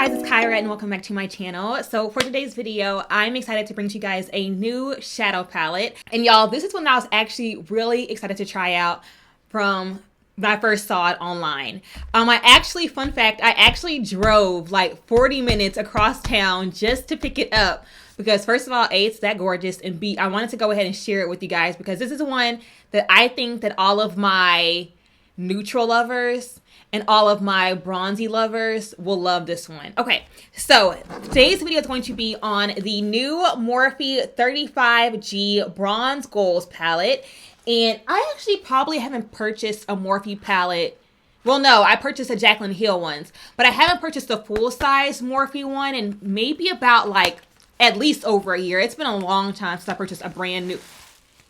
guys, it's Kyra and welcome back to my channel. So for today's video, I'm excited to bring to you guys a new shadow palette. And y'all, this is one that I was actually really excited to try out from when I first saw it online. Fun fact, I actually drove like 40 minutes across town just to pick it up. Because first of all, A, it's that gorgeous, and B, I wanted to go ahead and share it with you guys because this is one that I think that all of my neutral lovers and all of my bronzy lovers will love this one. Okay, so today's video is going to be on the new Morphe 35G Bronze Goals palette. And I actually probably haven't purchased a Morphe palette. Well, no, I purchased a Jaclyn Hill ones, but I haven't purchased a full-size Morphe one in maybe about like at least over a year. It's been a long time since I purchased a brand new.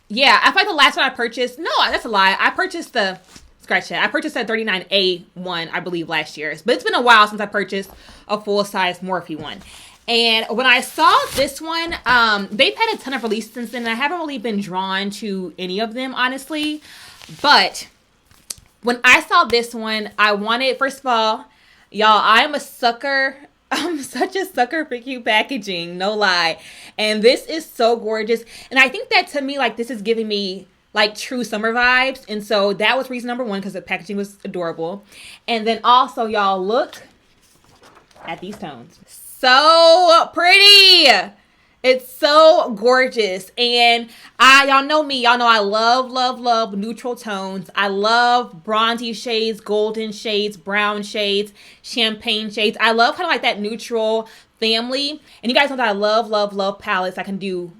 Yeah, I feel like the last one I purchased, no, that's a lie. I purchased the, scratch that. I purchased a 39A one, I believe, last year. But it's been a while since I purchased a full-size Morphe one. And when I saw this one, they've had a ton of releases since then, and I haven't really been drawn to any of them, honestly. But when I saw this one, I wanted, first of all, y'all, I'm a sucker. I'm such a sucker for cute packaging, no lie. And this is so gorgeous. And I think that to me, like, this is giving me like true summer vibes. And so that was reason number one, because the packaging was adorable. And then also, y'all, look at these tones. So pretty. It's so gorgeous. And y'all know me. Y'all know I love neutral tones. I love bronzy shades, golden shades, brown shades, champagne shades. I love kind of like that neutral family. And you guys know that I love palettes I can do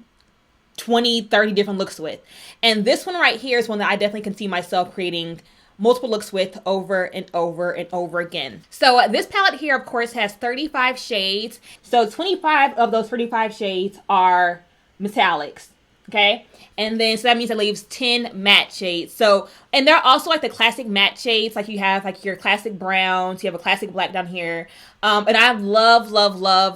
20, 30 different looks with. And this one right here is one that I definitely can see myself creating multiple looks with over and over and over again. So this palette here, of course, has 35 shades. So 25 of those 35 shades are metallics, okay? And then, so that means it leaves 10 matte shades. So, and they're also like the classic matte shades. Like you have like your classic browns, you have a classic black down here. And I love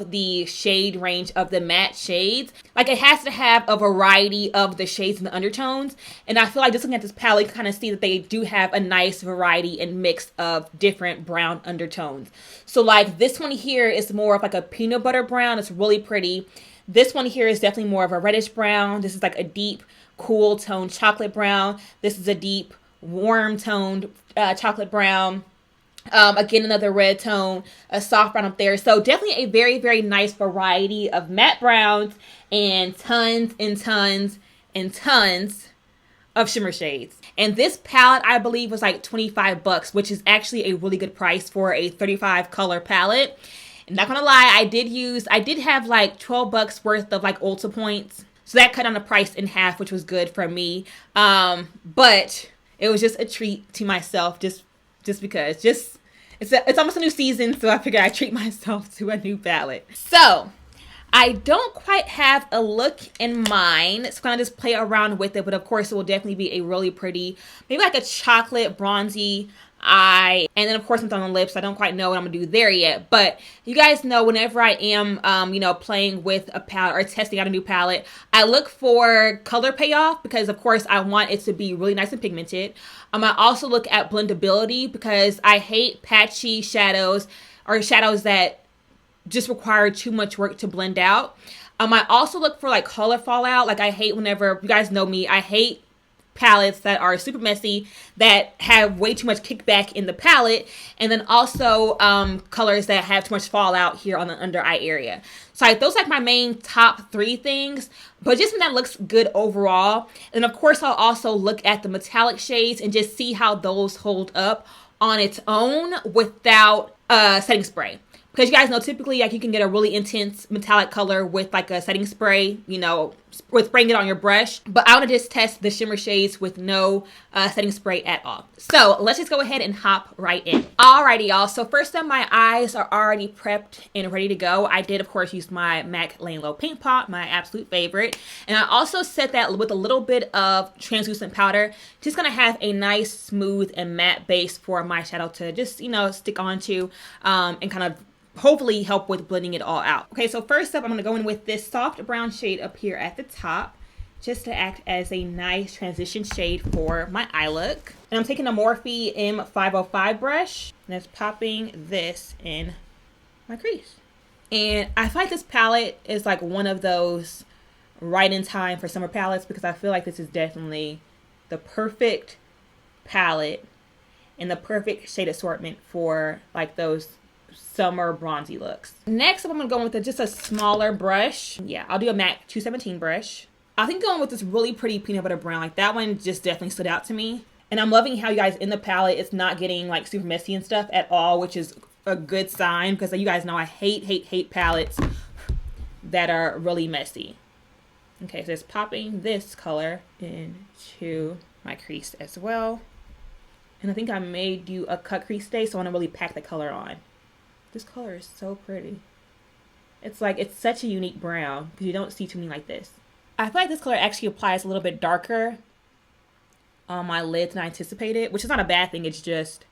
the shade range of the matte shades. Like it has to have a variety of the shades and the undertones. And I feel like just looking at this palette, you can kind of see that they do have a nice variety and mix of different brown undertones. So like this one here is more of like a peanut butter brown. It's really pretty. This one here is definitely more of a reddish brown. This is like a deep, cool toned chocolate brown. This is a deep, warm toned chocolate brown. Again, another red tone, a soft brown up there. So definitely a very nice variety of matte browns and tons and tons and tons of shimmer shades. And this palette, I believe, was like $25, which is actually a really good price for a 35 color palette. And not gonna lie, I did have like $12 worth of like Ulta points. So that cut down the price in half, which was good for me. But it was just a treat to myself, just because it's almost a new season, so I figured I'd treat myself to a new palette. So I don't quite have a look in mind, so kind of just play around with it, but of course it will definitely be a really pretty, maybe like a chocolate bronzy eye, and then of course it's on the lips. I don't quite know what I'm gonna do there yet, but you guys know whenever I am playing with a palette or testing out a new palette, I look for color payoff because of course I want it to be really nice and pigmented. I also look at blendability because I hate patchy shadows or shadows that just require too much work to blend out. I also look for like color fallout. Like I hate whenever, you guys know me, I hate palettes that are super messy, that have way too much kickback in the palette, and then also colors that have too much fallout here on the under eye area. So like, those are like my main top 3 things, but just that looks good overall. And of course I'll also look at the metallic shades and just see how those hold up on its own without setting spray. Because you guys know typically like you can get a really intense metallic color with like a setting spray, with spraying it on your brush. But I want to just test the shimmer shades with no setting spray at all. So let's just go ahead and hop right in. Alrighty, y'all. So first up, my eyes are already prepped and ready to go. I did, of course, use my MAC Lane Low Paint Pot, my absolute favorite. And I also set that with a little bit of translucent powder. Just going to have a nice, smooth, and matte base for my shadow to just, stick onto and kind of hopefully help with blending it all out. Okay, so first up, I'm going to go in with this soft brown shade up here at the top, just to act as a nice transition shade for my eye look. And I'm taking a Morphe M505 brush, and just popping this in my crease. And I feel like this palette is like one of those right in time for summer palettes, because I feel like this is definitely the perfect palette and the perfect shade assortment for like those summer bronzy looks. Next up, I'm gonna go with just a smaller brush. Yeah, I'll do a MAC 217 brush. I think going with this really pretty peanut butter brown, like that one just definitely stood out to me. And I'm loving how, you guys, in the palette, it's not getting like super messy and stuff at all, which is a good sign, because you guys know I hate palettes that are really messy. Okay, so just popping this color into my crease as well. And I think I may do a cut crease today, so I want to really pack the color on. This color is so pretty. It's like, it's such a unique brown, because you don't see too many like this. I feel like this color actually applies a little bit darker on my lids than I anticipated, which is not a bad thing. It's just,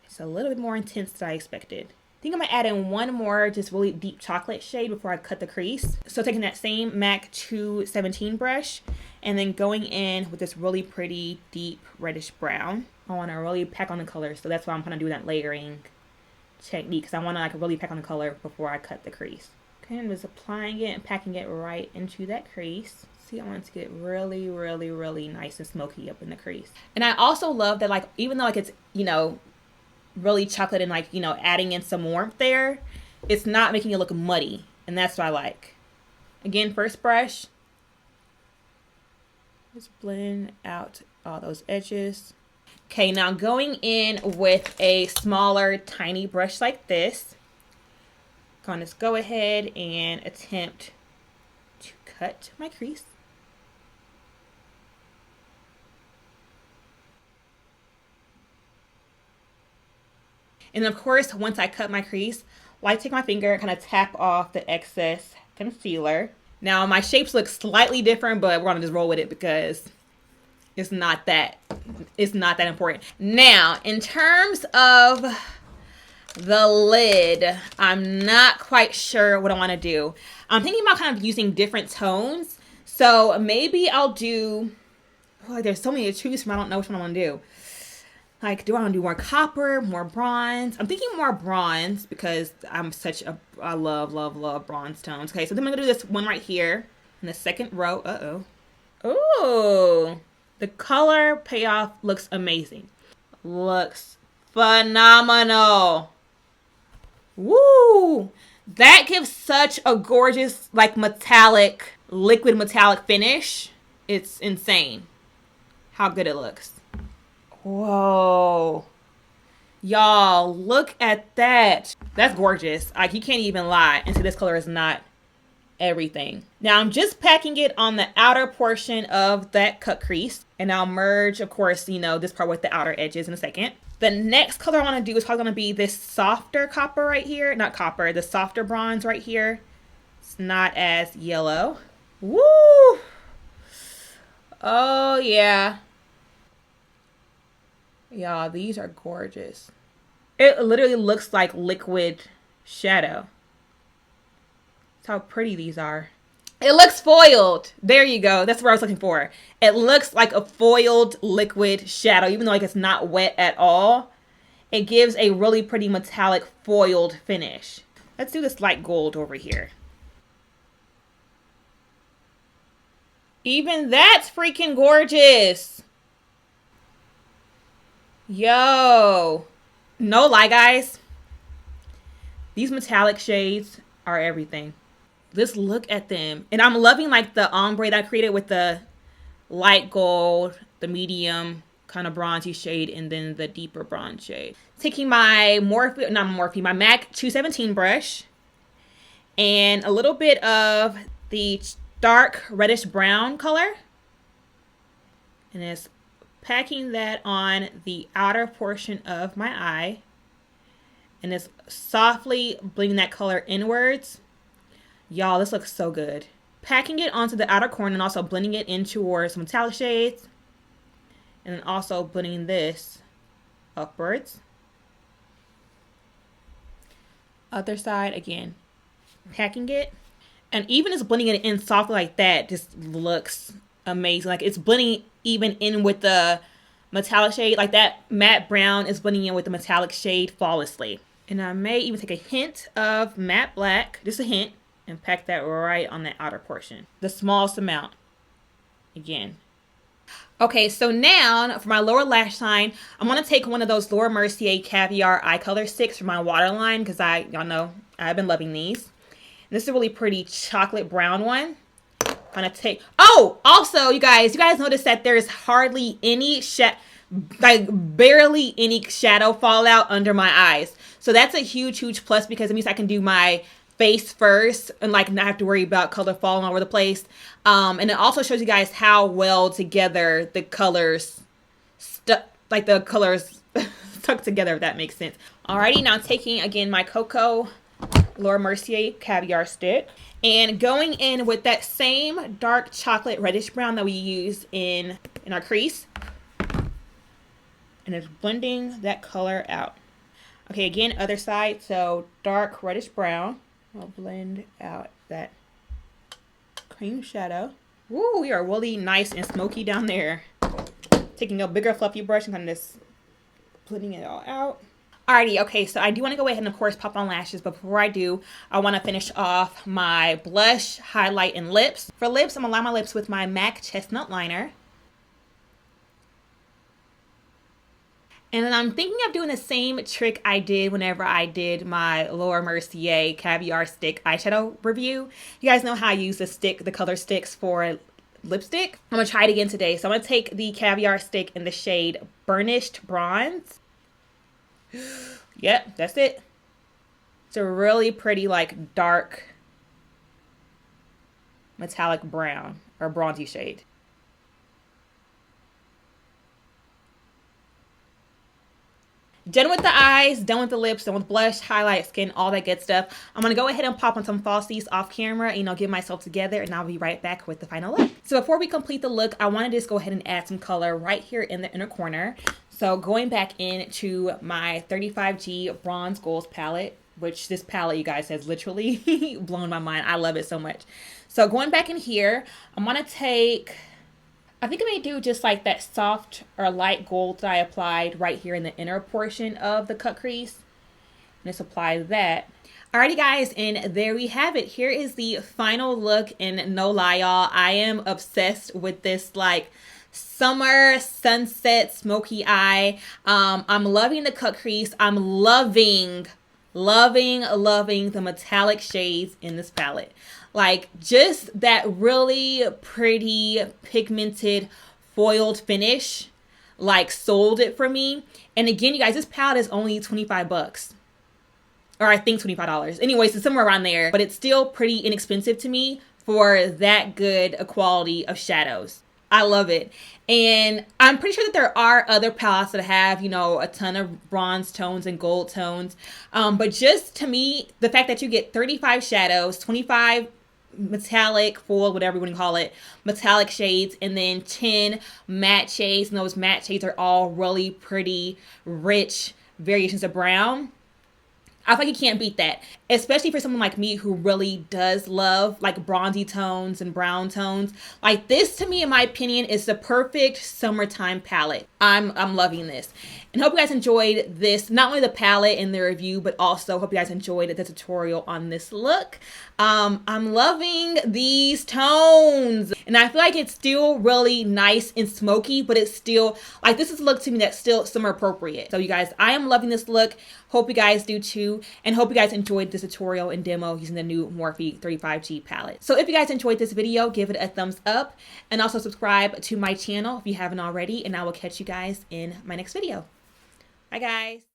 it's a little bit more intense than I expected. I think I'm gonna add in one more just really deep chocolate shade before I cut the crease. So taking that same MAC 217 brush and then going in with this really pretty deep reddish brown. I want to really pack on the color, so that's why I'm kind of doing that layering technique, because I want to like really pack on the color before I cut the crease. Okay, I'm just applying it and packing it right into that crease. See, I want it to get really nice and smoky up in the crease. And I also love that, like, even though like it's, you know, really chocolate and like, you know, adding in some warmth there, it's not making it look muddy, and that's what I like. Again, first brush, just blend out all those edges. Okay, now going in with a smaller, tiny brush like this, gonna just go ahead and attempt to cut my crease. And of course, once I cut my crease, I take my finger and kind of tap off the excess concealer. Now my shapes look slightly different, but we're gonna just roll with it because it's not that important. Now, in terms of the lid, I'm not quite sure what I want to do. I'm thinking about kind of using different tones. So maybe I'll do, oh, there's so many to choose from. I don't know which one I want to do. Like, do I want to do more copper, more bronze? I'm thinking more bronze because I'm such a, I love bronze tones. Okay, so then I'm going to do this one right here in the second row. Ooh, the color payoff looks amazing. Looks phenomenal. Woo! That gives such a gorgeous, like, metallic, liquid metallic finish. It's insane how good it looks. Whoa. Y'all, look at that. That's gorgeous. Like, you can't even lie and say this color is not everything. Now, I'm just packing it on the outer portion of that cut crease. And I'll merge, of course, you know, this part with the outer edges in a second. The next color I want to do is probably going to be this softer copper right here. Not copper, the softer bronze right here. It's not as yellow. Woo! Oh, yeah. Y'all, these are gorgeous. It literally looks like liquid shadow. That's how pretty these are. It looks foiled. There you go. That's what I was looking for. It looks like a foiled liquid shadow, even though like it's not wet at all. It gives a really pretty metallic foiled finish. Let's do this light gold over here. Even that's freaking gorgeous. Yo. No lie, guys. These metallic shades are everything. Let's look at them. And I'm loving like the ombre that I created with the light gold, the medium kind of bronzy shade, and then the deeper bronze shade. Taking my my MAC 217 brush and a little bit of the dark reddish brown color. And it's packing that on the outer portion of my eye. And it's softly blending that color inwards. Y'all, this looks so good. Packing it onto the outer corner and also blending it in towards some metallic shades. And then also blending this upwards. Other side again. Packing it. And even just blending it in softly like that just looks amazing. Like it's blending even in with the metallic shade. Like that matte brown is blending in with the metallic shade flawlessly. And I may even take a hint of matte black, just a hint, and pack that right on that outer portion. The smallest amount, again. Okay, so now for my lower lash line, I'm going to take one of those Laura Mercier Caviar Eye Color Sticks for my waterline because y'all know, I've been loving these. And this is a really pretty chocolate brown one. I'm going to take, oh, also, you guys notice that there's hardly any, like barely any shadow fallout under my eyes. So that's a huge, huge plus because it means I can do my face first and like not have to worry about color falling all over the place. And it also shows you guys how well together the colors stuck together, if that makes sense. Alrighty, now taking again my Cocoa Laura Mercier Caviar Stick and going in with that same dark chocolate reddish brown that we used in our crease. And it's blending that color out. Okay, again, other side, so dark reddish brown. I'll blend out that cream shadow. Woo, we are really nice and smoky down there. Taking a bigger fluffy brush and kind of just blending it all out. Alrighty, okay, so I do want to go ahead and of course pop on lashes, but before I do, I want to finish off my blush, highlight, and lips. For lips, I'm going to line my lips with my MAC Chestnut Liner. And then I'm thinking of doing the same trick I did whenever I did my Laura Mercier Caviar Stick eyeshadow review. You guys know how I use the color sticks for lipstick. I'm going to try it again today. So I'm going to take the Caviar Stick in the shade Burnished Bronze. Yep, that's it. It's a really pretty, like, dark metallic brown or bronzy shade. Done with the eyes, done with the lips, done with blush, highlight, skin, all that good stuff. I'm going to go ahead and pop on some falsies off camera, get myself together, and I'll be right back with the final look. So before we complete the look, I want to just go ahead and add some color right here in the inner corner. So going back into my 35G Bronze Goals palette, which this palette, you guys, has literally blown my mind. I love it so much. So going back in here, I'm going to take, I think I may do just like that soft or light gold that I applied right here in the inner portion of the cut crease. And just apply that. Alrighty guys, and there we have it. Here is the final look, and no lie y'all, I am obsessed with this like summer sunset smoky eye. I'm loving the cut crease. I'm loving the metallic shades in this palette. Like just that really pretty pigmented foiled finish like sold it for me. And again, you guys, this palette is only 25 bucks. Or I think $25. Anyways, it's somewhere around there, but it's still pretty inexpensive to me for that good a quality of shadows. I love it. And I'm pretty sure that there are other palettes that have, a ton of bronze tones and gold tones. But just to me, the fact that you get 35 shadows, 25 metallic, foil, whatever you want to call it, metallic shades, and then 10 matte shades. And those matte shades are all really pretty, rich variations of brown. I feel like you can't beat that, especially for someone like me who really does love like bronzy tones and brown tones. Like this, to me, in my opinion, is the perfect summertime palette. I'm loving this. And hope you guys enjoyed this, not only the palette and the review, but also hope you guys enjoyed the tutorial on this look. I'm loving these tones. And I feel like it's still really nice and smoky, but it's still, like this is a look to me that's still summer appropriate. So you guys, I am loving this look. Hope you guys do too. And hope you guys enjoyed this tutorial and demo using the new Morphe 35G palette. So if you guys enjoyed this video, give it a thumbs up. And also subscribe to my channel if you haven't already. And I will catch you guys in my next video. Bye guys.